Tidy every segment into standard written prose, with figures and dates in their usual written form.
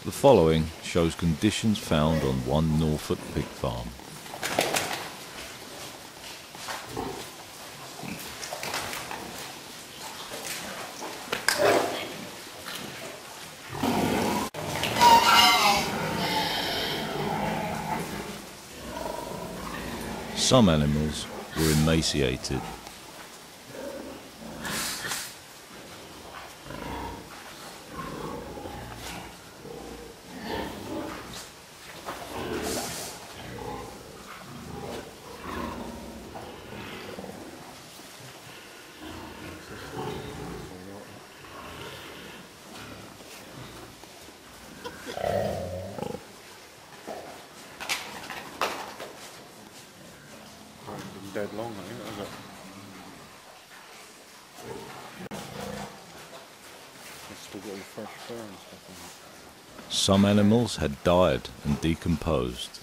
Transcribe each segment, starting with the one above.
The following shows conditions found on one Norfolk pig farm. Some animals were emaciated. Dead long, I think, hasn't it? It's still got all fresh fur and stuff on it. Some animals had died and decomposed.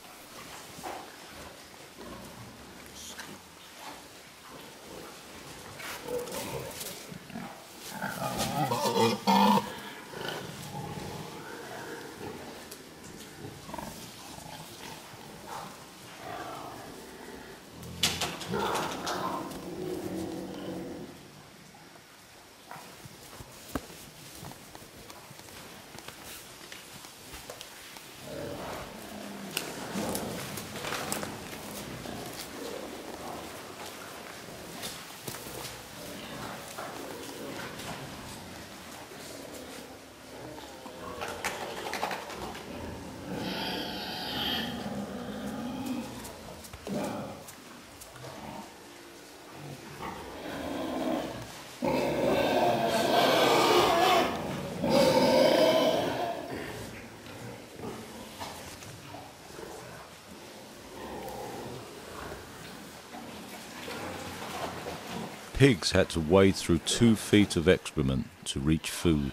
Pigs had to wade through 2 feet of excrement to reach food.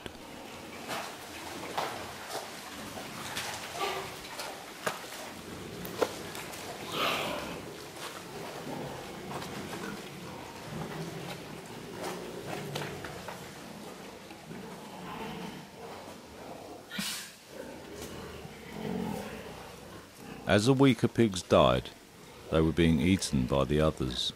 As the weaker pigs died, they were being eaten by the others.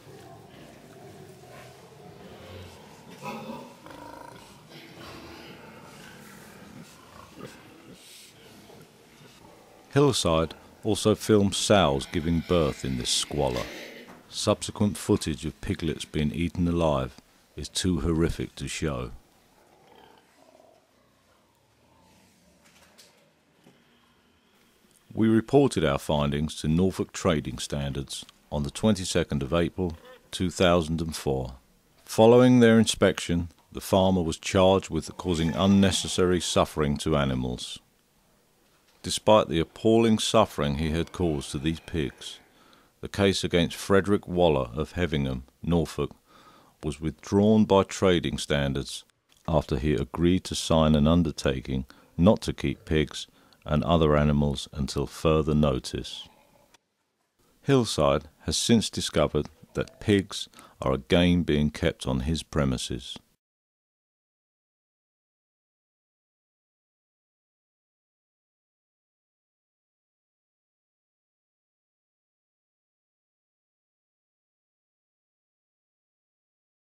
Hillside also filmed sows giving birth in this squalor. Subsequent footage of piglets being eaten alive is too horrific to show. We reported our findings to Norfolk Trading Standards on the 22nd of April 2004. Following their inspection, the farmer was charged with causing unnecessary suffering to animals. Despite the appalling suffering he had caused to these pigs, the case against Frederick Waller of Hevingham, Norfolk, was withdrawn by Trading Standards after he agreed to sign an undertaking not to keep pigs and other animals until further notice. Hillside has since discovered that pigs are again being kept on his premises.